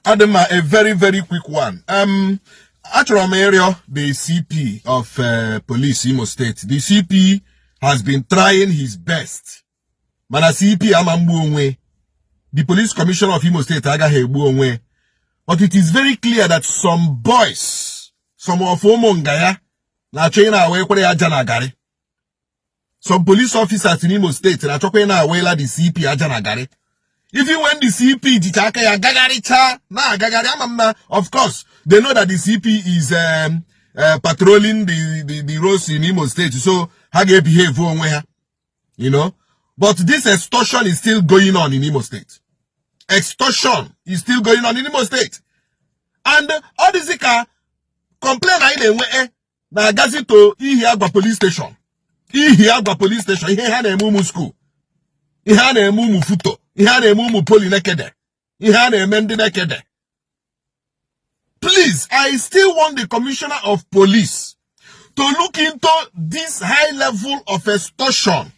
Adema, a very, very quick one. Area, the CP of police Imo State. The CP has been trying his best. Mana CP amambuonwe. The police commissioner of Imo State aga hebuonwe. But it is very clear that some boys, some of Omongaya, na chena away kwa ya janagari. Some police officers in Imo State na chokena away la the CP ajanagari. Even when the CP jichaka ya gagari cha na gagari amamna, of course they know that the CP is patrolling the roads in Imo State, so how they behave where, you know. But this extortion is still going on in Imo State. Extortion is still going on in Imo State, and all this complain na gazi to Ihiagwa police station. Ihiagwa police station. Ihe na emumu school. Ihe na emumu futo. Ihe na emumu poli nekede. Ihe na emendi nekede. Please, I still want the commissioner of police to look into this high level of extortion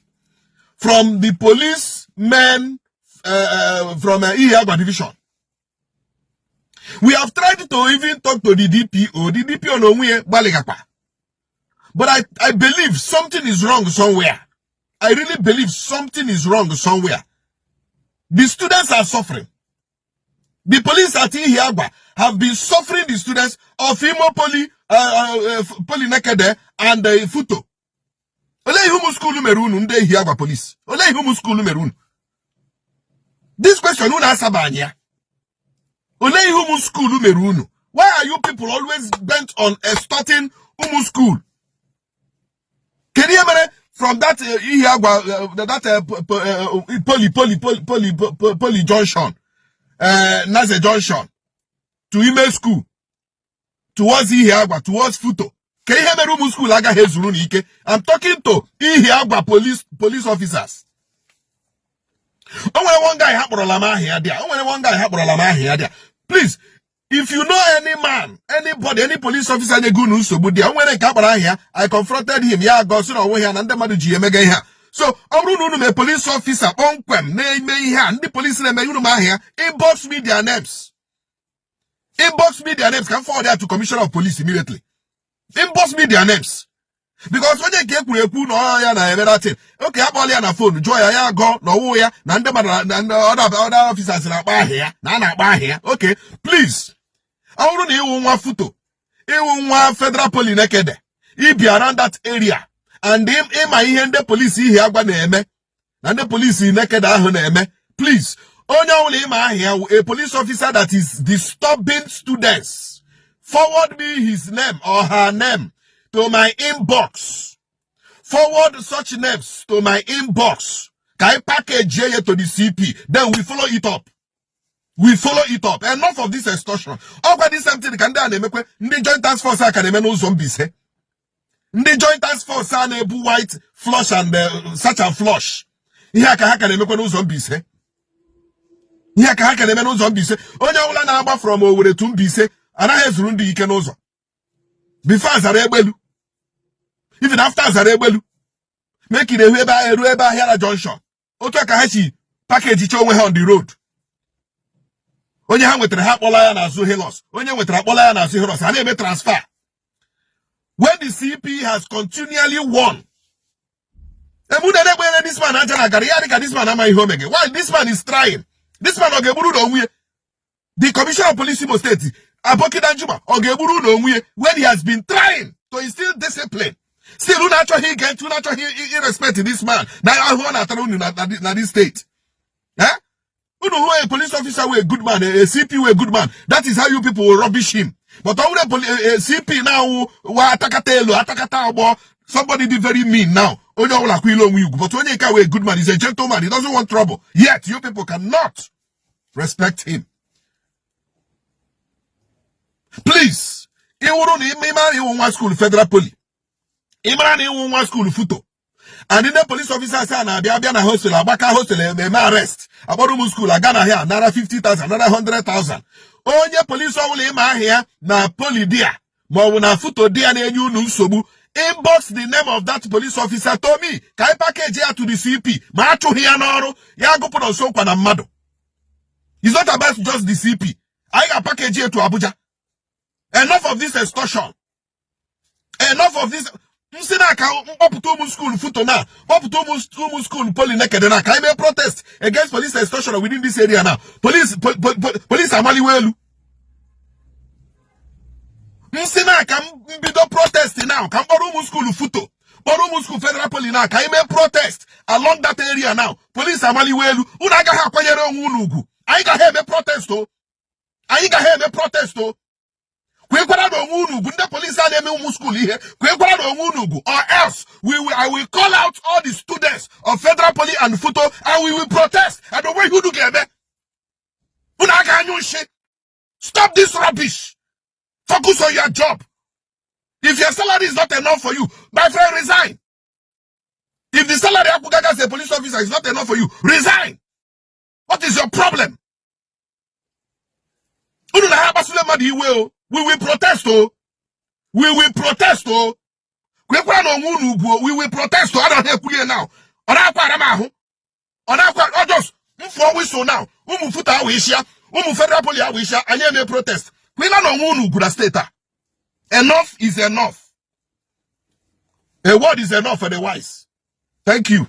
from the policemen from Ihiagwa division. We have tried to even talk to the DPO. The DPO no we baligapa. But I believe something is wrong somewhere. I really believe something is wrong somewhere. The students are suffering. The police at Ihiagwa have been suffering the students of Imo Poly Nekede and Futo. Ole humu school merunu nde Ihiagwa police. Ole humu school merunu. This question una sabanya. Ole humu school merunu. Why are you people always bent on extorting humu school? Can you remember from that Ihiagwa Poly Junction, Naze Junction, to Ime School, towards Ihiagwa, towards Futo? Can you remember humu school aga hezuruni ike? I'm talking to Ihiagwa police officers. Only one guy haporolama here there. Only one guy haporolama here there. Please, if you know any man, anybody, any police officer, any good news, so when I confronted him. Yeah, go soon away and the madu GM here. So, a police officer, onquem, name here, the police name here, inbox me their names. Inbox me their names. Come forward there to commissioner of police immediately. Inbox me their names. Because when they get no ya na everything. Okay, I'm only on a phone. Joy ya go no ya na other officers na ba here. Na ba here. Okay, please. I want to know one photo. One federal police nekede. He be around that area. And him the police here gba na eme. And the police nekede ahu na eme. Please. Only here a police officer that is disturbing students. Forward me his name or her name to my inbox. Forward such names to my inbox. Can I package here to the CP? Then we follow it up. We follow it up. Enough of this extortion. Over this something can do the joint task force can no zombies. The joint task force can white flush and such a flush. Here can no zombies. Here can no zombies. Onya ula na aba from over the tumbise. And I have rundi ikenozo. Before Zarebelu. Even after Zarebelu. Make it a Rueba Hera Junction. Otakahashi package it on the road. Onye ha with the Hapola and Azuhelos. Onye with Rapola and Azuhelos. And they transfer. When the CP has continually won. This man, this man, am I home again? Why this man is trying? This man, the commissioner of police Imo State, Abokidanjuma, when he has been trying to instill discipline. Still, he get to irrespect this man. Now, I want to this state. Huh? You know who a police officer were a good man, a CP were a good man. That is how you people will rubbish him. But all the CP now, somebody did very mean now. But when you a good man, he's a gentleman, he doesn't want trouble. Yet, you people cannot respect him. Please, one school federal police. One school futo. And in the police officer say na na hostel, abaka hostel, arrest. About school, Ghana here, another 50,000, another 100,000. Onye police only here na poli dia. Na futo dia na enyu nusobu. Inbox the name of that police officer to me. Kai package here to the CP. Macho here na oro. Ya go put on so kwa na mado. It's not about just the CP. I got package here to Abuja. Enough of this extortion. Enough of this. School photo now. School poly naked now. Can I make protest against police extortion within this area now? Police are mali welu. Msina can be the protest now. Can Borumu school photo. Borumu school federal police now. Can I make protest along that area now? Police are mali welu. Unaga ha kwanyere onwunugu. I got here me protest oh. I got here me protest oh. Police school here, or else I will call out all the students of federal police and photo and we will protest. And the way you do get stop this rubbish. Focus on your job. If your salary is not enough for you, my friend, resign. If the salary as a police officer is not enough for you, resign. What is your problem? We will protest, oh. We will protest, oh. We will protest, oh. I don't have clear now. Just for we so now. Futa wisha, federal police wisha, and you may protest. We don't know good state. Enough is enough. A word is enough for the wise. Thank you.